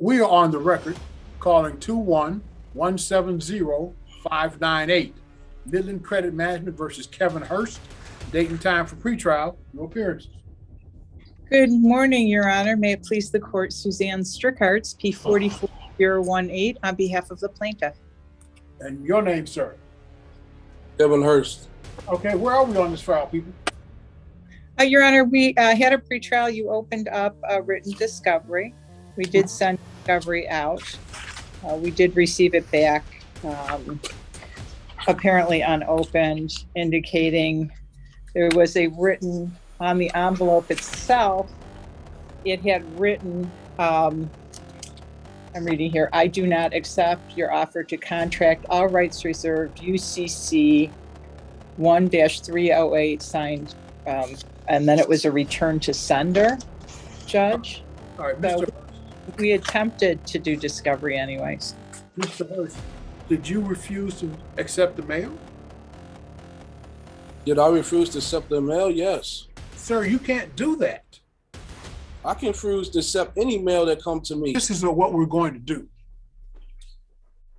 We are on the record calling 21170-598 Midland Credit Management versus Kevin Hurst. Date and time for pretrial. No appearances. Good morning, Your Honor. May it please the court, Suzanne Strickarts, P44018, on behalf of the plaintiff. And your name, sir? Kevin Hurst. Okay, where are we on this file, people? Your Honor, we had a pretrial. You opened up a written discovery. We did send discovery out. We did receive it back, apparently unopened, indicating there was a written on the envelope itself. It had written, I'm reading here, I do not accept your offer to contract, all rights reserved, UCC 1-308, signed, and then it was a return to sender, Judge. All right, So Mr. we attempted to do discovery anyways. Mr. Hurst, did you refuse to accept the mail? Did I refuse to accept the mail? Yes. Sir, you can't do that. I can refuse to accept any mail that comes to me. This is what we're going to do.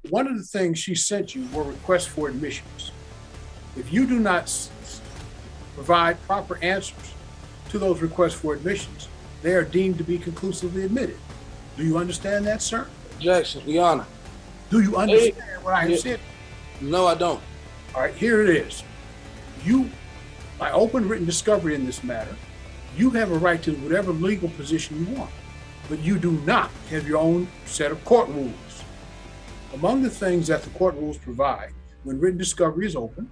One of the things she sent you were requests for admissions. If you do not provide proper answers to those requests for admissions, they are deemed to be conclusively admitted. Do you understand that, sir? Objection, Your Honor. Do you understand what I have said? No, I don't. All right, here it is. You, by open written discovery in this matter, you have a right to whatever legal position you want, but you do not have your own set of court rules. Among the things that the court rules provide when written discovery is open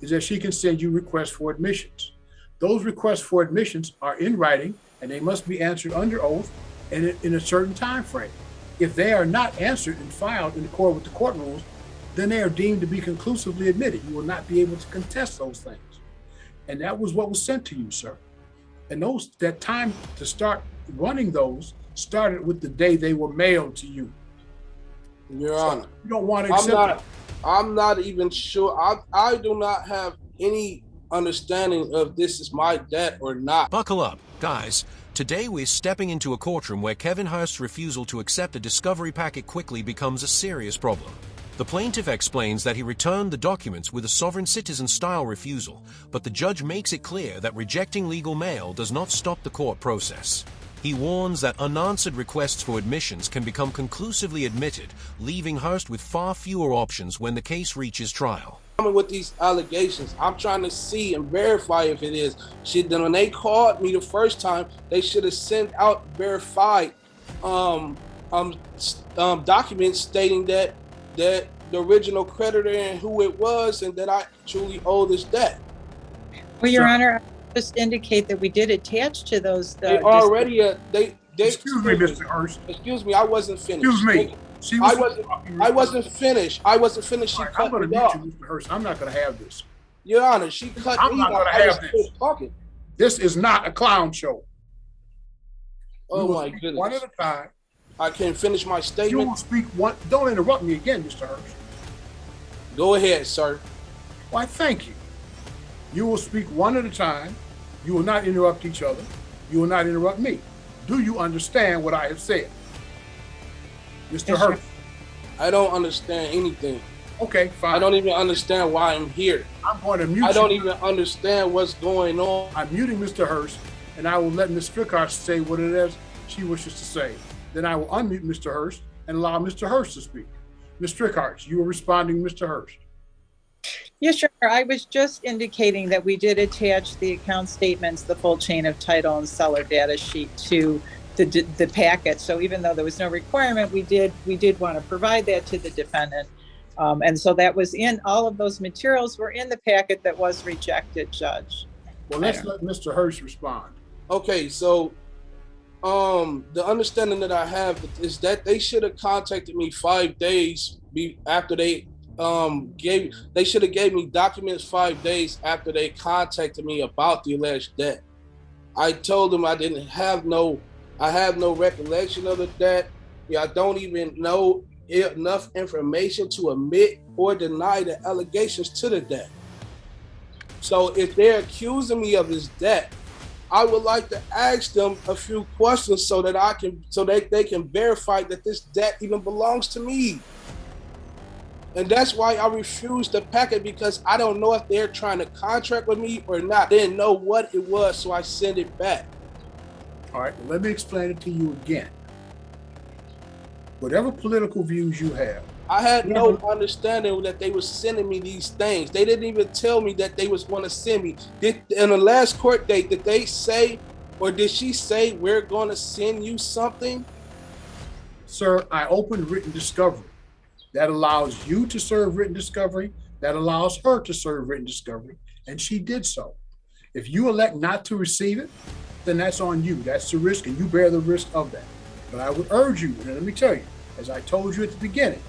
is that she can send you requests for admissions. Those requests for admissions are in writing and they must be answered under oath and in a certain time frame. If they are not answered and filed in accord with the court rules, then they are deemed to be conclusively admitted. You will not be able to contest those things. And that was what was sent to you, sir. And that time to start running those started with the day they were mailed to you. Your Honor. You don't want to accept it. I'm not even sure. I do not have any understanding of this is my debt or not. Buckle up, guys. Today we're stepping into a courtroom where Kevin Hurst's refusal to accept a discovery packet quickly becomes a serious problem. The plaintiff explains that he returned the documents with a sovereign citizen-style refusal, but the judge makes it clear that rejecting legal mail does not stop the court process. He warns that unanswered requests for admissions can become conclusively admitted, leaving Hurst with far fewer options when the case reaches trial. With these allegations, I'm trying to see and verify if it is. When they called me the first time, they should have sent out verified documents stating that the original creditor and who it was, and that I truly owe this debt. Well, Your Honor, I just indicate that we did attach to those. They already Excuse me, Mr. Hurst. Excuse me, I wasn't finished. Excuse me. I wasn't finished. I wasn't finished. She cut me off. I'm going to mute you, Mr. Hurst. I'm not going to have this. Your Honor, she cut me off. I'm not going to have this. Talking. This is not a clown show. Oh my goodness. One at a time. I can finish my statement. You will speak one. Don't interrupt me again, Mr. Hurst. Go ahead, sir. Why, thank you. You will speak one at a time. You will not interrupt each other. You will not interrupt me. Do you understand what I have said? Mr. Hurst. I don't understand anything. Okay, fine. I don't even understand why I'm here. I'm going to mute you. I don't even understand what's going on. I'm muting Mr. Hurst, and I will let Ms. Strickarts say what it is she wishes to say. Then I will unmute Mr. Hurst and allow Mr. Hurst to speak. Ms. Strickarts, you were responding, Mr. Hurst. Yes, sure. I was just indicating that we did attach the account statements, the full chain of title and seller data sheet to the packet. So even though there was no requirement, we did want to provide that to the defendant. And so that was in all of those materials were in the packet that was rejected, Judge. Well, let's let Mr. Hurst respond. Okay, so the understanding that I have is that they should have contacted me 5 days after they should have gave me documents 5 days after they contacted me about the alleged debt. I told them I have no recollection of the debt. I don't even know enough information to admit or deny the allegations to the debt. So if they're accusing me of this debt, I would like to ask them a few questions so that they can verify that this debt even belongs to me. And that's why I refused the packet, because I don't know if they're trying to contract with me or not. They didn't know what it was, so I sent it back. All right, let me explain it to you again. Whatever political views you have, I had no understanding that they were sending me these things. They didn't even tell me that they was going to send me. In the last court date, did they say, or did she say, we're going to send you something? sir, I opened written discovery. That allows you to serve written discovery. That allows her to serve written discovery. And she did so. If you elect not to receive it, then that's on you. That's the risk, and you bear the risk of that. But I would urge you, and let me tell you, as I told you at the beginning,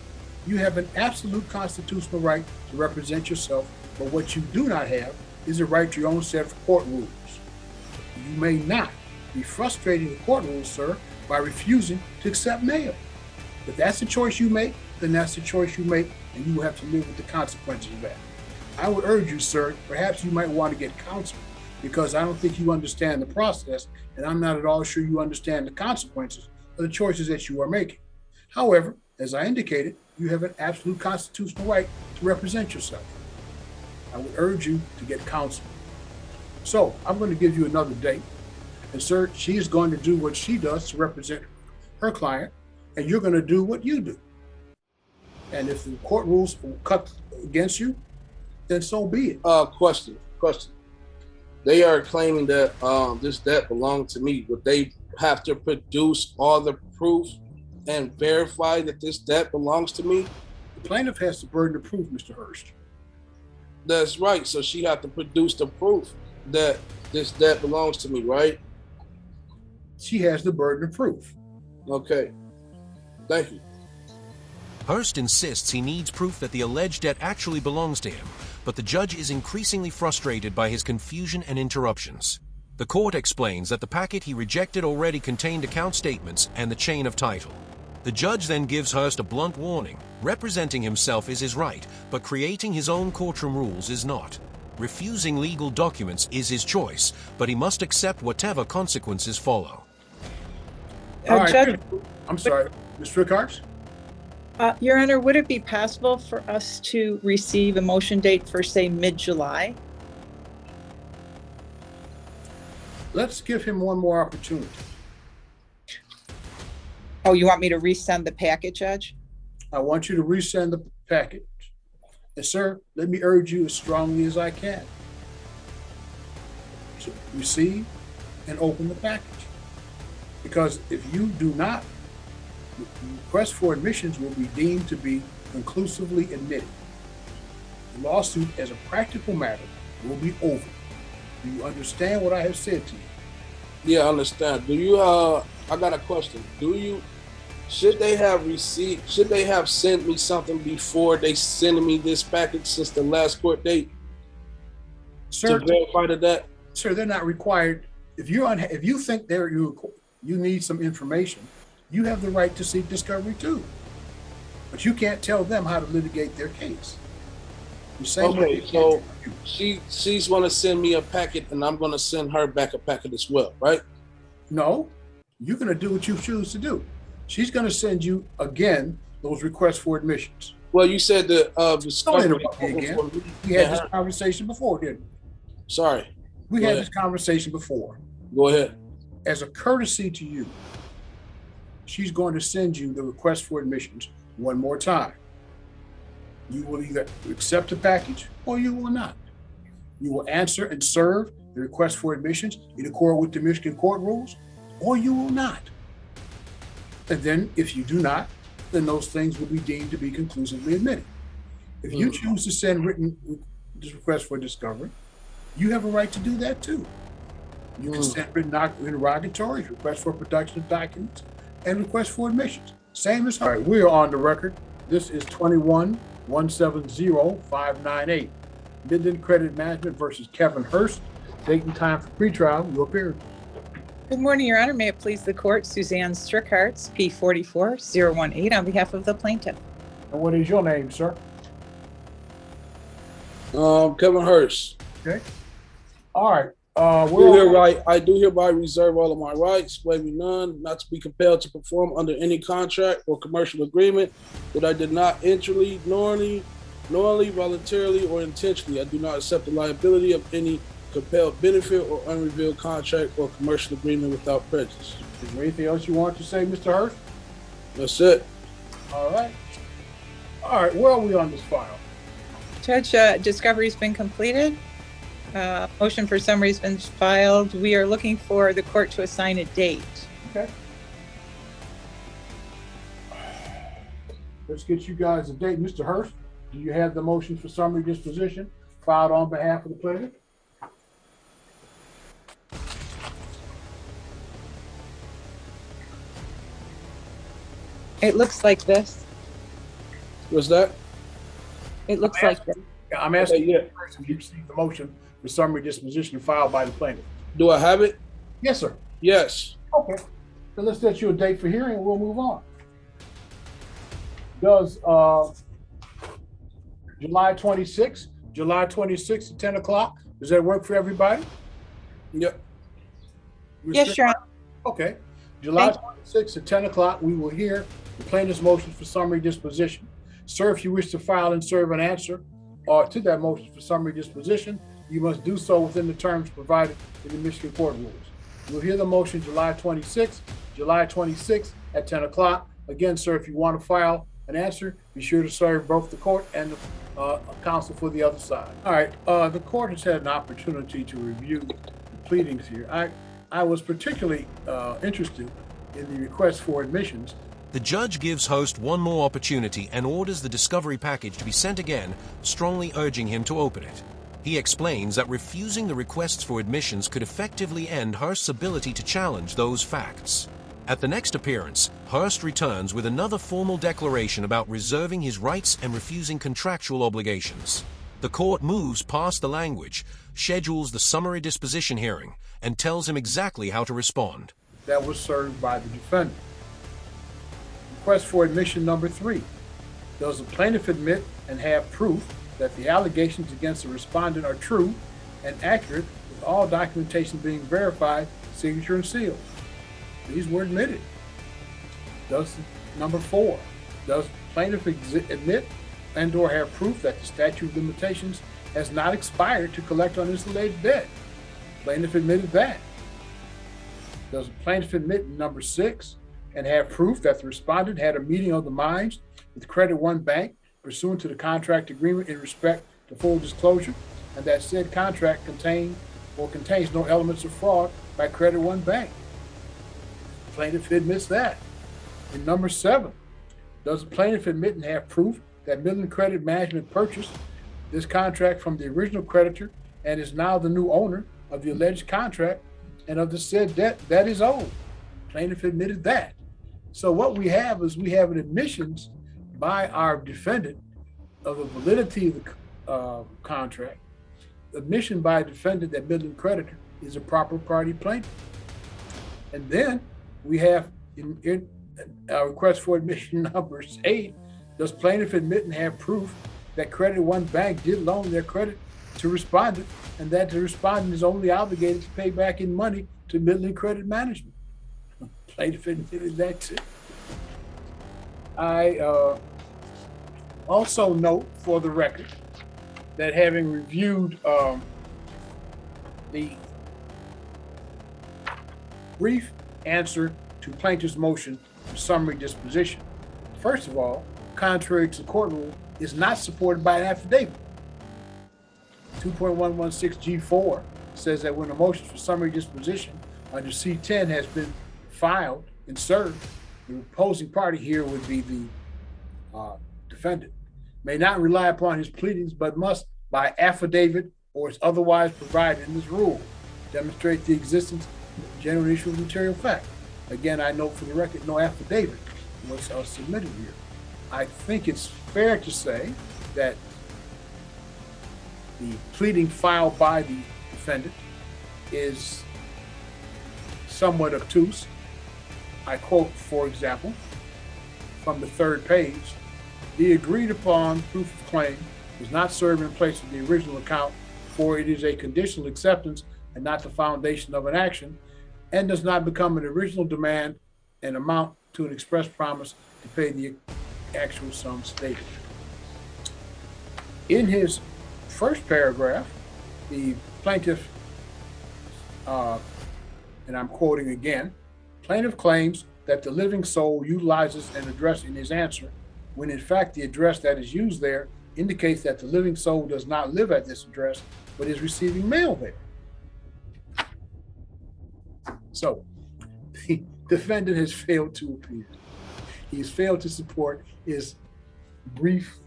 you have an absolute constitutional right to represent yourself, but what you do not have is a right to your own set of court rules. You may not be frustrating the court rules, sir, by refusing to accept mail. If that's the choice you make, then that's the choice you make, and you will have to live with the consequences of that. I would urge you, sir, perhaps you might want to get counsel, because I don't think you understand the process, and I'm not at all sure you understand the consequences of the choices that you are making. However, as I indicated, you have an absolute constitutional right to represent yourself. I would urge you to get counsel. So I'm going to give you another date. And sir, she is going to do what she does to represent her client, and you're going to do what you do. And if the court rules will cut against you, then so be it. Question. They are claiming that this debt belonged to me. Would they have to produce all the proof and verify that this debt belongs to me? The plaintiff has the burden of proof, Mr. Hurst. That's right. So she had to produce the proof that this debt belongs to me, right? She has the burden of proof. Okay. Thank you. Hurst insists he needs proof that the alleged debt actually belongs to him, but the judge is increasingly frustrated by his confusion and interruptions. The court explains that the packet he rejected already contained account statements and the chain of title. The judge then gives Hurst a blunt warning. Representing himself is his right, but creating his own courtroom rules is not. Refusing legal documents is his choice, but he must accept whatever consequences follow. All right. Judge, I'm sorry, Ms. Strickhart? Your Honor, would it be possible for us to receive a motion date for, say, mid-July? Let's give him one more opportunity. Oh, you want me to resend the packet, Judge? I want you to resend the package. And sir, let me urge you as strongly as I can to receive and open the package. Because if you do not, the request for admissions will be deemed to be conclusively admitted. The lawsuit, as a practical matter, will be over. Do you understand what I have said to you? Yeah, I understand. I got a question. Should they have sent me something before they send me this package since the last court date? Sir, to verify that? Sir, they're not required. If you think you need some information, you have the right to seek discovery too. But you can't tell them how to litigate their case. Okay, so she's going to send me a packet, and I'm going to send her back a packet as well, right? No, you're going to do what you choose to do. She's going to send you again those requests for admissions. Well, you said the Don't interrupt me again. We had this conversation before, didn't we? Sorry. We had this conversation before. Go ahead. As a courtesy to you, she's going to send you the request for admissions one more time. You will either accept the package or you will not. You will answer and serve the request for admissions in accord with the Michigan court rules, or you will not. And then if you do not, then those things will be deemed to be conclusively admitted. If you choose to send written requests for discovery, you have a right to do that too. You can send written interrogatories, requests for production of documents, and requests for admissions. Same as her. We are on the record. This is 21-170-598. Midland Credit Management versus Kevin Hurst. Date and time for pretrial. Your appearance. Good morning, Your Honor. May it please the court, Suzanne Strickhartz, P44018, on behalf of the plaintiff. And what is your name, sir? Kevin Hurst. Okay. All right. I do hereby reserve all of my rights, waiving none, not to be compelled to perform under any contract or commercial agreement that I did not enter knowingly, voluntarily, or intentionally. I do not accept the liability of any compelled benefit or unrevealed contract or commercial agreement without prejudice. Is there anything else you want to say, Mr. Hurst? That's it. All right. All right, where are we on this file? Judge, discovery's been completed. Motion for summary has been filed. We are looking for the court to assign a date. Okay. Let's get you guys a date. Mr. Hurst, do you have the motion for summary disposition filed on behalf of the plaintiff? It looks like this. What's that? It looks like this. I'm asking Yeah. you first if you received the motion for summary disposition filed by the plaintiff. Do I have it? Yes, sir. Yes. Okay. So let's set you a date for hearing and we'll move on. Does July 26th at 10 o'clock, does that work for everybody? Yep. Yes, Your Honor. Okay. July 26th at 10 o'clock, we will hear the plaintiff's motion for summary disposition. Sir, if you wish to file and serve an answer to that motion for summary disposition, you must do so within the terms provided in the Michigan Court Rules. You'll hear the motion July 26th at 10 o'clock. Again, sir, if you want to file an answer, be sure to serve both the court and the counsel for the other side. All right, the court has had an opportunity to review the pleadings here. I was particularly interested in the request for admissions. The judge gives Host one more opportunity and orders the discovery package to be sent again, strongly urging him to open it. He explains that refusing the requests for admissions could effectively end Hurst's ability to challenge those facts. At the next appearance, Hurst returns with another formal declaration about reserving his rights and refusing contractual obligations. The court moves past the language, schedules the summary disposition hearing, and tells him exactly how to respond. That was served by the defendant. Request for admission number 3. Does the plaintiff admit and have proof that the allegations against the respondent are true and accurate, with all documentation being verified, signature and seal? These were admitted. Number 4. Does the plaintiff admit and or have proof that the statute of limitations has not expired to collect on his alleged debt? Plaintiff admitted that. Does the plaintiff admit number 6 and have proof that the respondent had a meeting of the minds with Credit One Bank pursuant to the contract agreement in respect to full disclosure, and that said contract contains no elements of fraud by Credit One Bank? Plaintiff admits that. In number 7, does the plaintiff admit and have proof that Midland Credit Management purchased this contract from the original creditor and is now the new owner of the alleged contract and of the said debt that is owed? Plaintiff admitted that. So what we have is we have an admissions by our defendant of the validity of the contract, admission by a defendant that Midland Creditor is a proper party plaintiff. And then we have in our request for admission number 8, does plaintiff admit and have proof that Credit One Bank did loan their credit to respondent and that the respondent is only obligated to pay back in money to Midland Credit Management? Plaintiff admitted that too. I also note for the record that having reviewed the brief answer to plaintiff's motion for summary disposition, first of all, contrary to the court rule, is not supported by an affidavit. 2.116G4 says that when a motion for summary disposition under C10 has been filed and served, the opposing party here would be the defendant, may not rely upon his pleadings, but must, by affidavit or as otherwise provided in this rule, demonstrate the existence of genuine issue of material fact. Again, I note for the record, no affidavit was submitted here. I think it's fair to say that the pleading filed by the defendant is somewhat obtuse. I quote, for example, from the 3rd page, the agreed upon proof of claim was not served in place of the original account, for it is a conditional acceptance and not the foundation of an action, and does not become an original demand and amount to an express promise to pay the actual sum stated. In his first paragraph, the plaintiff, and I'm quoting again, plaintiff claims that the living soul utilizes an address in his answer, when in fact the address that is used there indicates that the living soul does not live at this address, but is receiving mail there. So, the defendant has failed to appear. He has failed to support his brief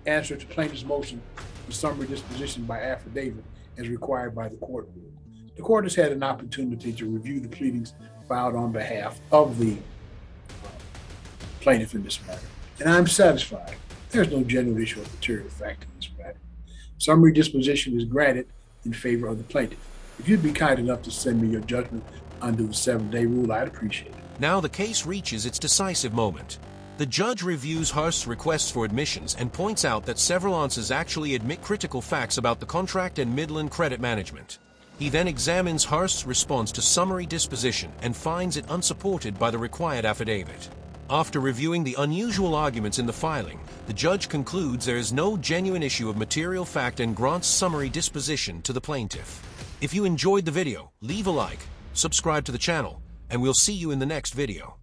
answer to plaintiff's motion for summary disposition by affidavit as required by the court rule. The court has had an opportunity to review the pleadings filed on behalf of the plaintiff in this matter, and I'm satisfied there's no genuine issue of material fact in this matter. Summary disposition is granted in favor of the plaintiff. If you'd be kind enough to send me your judgment under the 7-day rule, I'd appreciate it. Now the case reaches its decisive moment. The judge reviews Hurst's requests for admissions and points out that several answers actually admit critical facts about the contract and Midland credit management. He then examines Hurst's response to summary disposition and finds it unsupported by the required affidavit. After reviewing the unusual arguments in the filing, the judge concludes there is no genuine issue of material fact and grants summary disposition to the plaintiff. If you enjoyed the video, leave a like, subscribe to the channel, and we'll see you in the next video.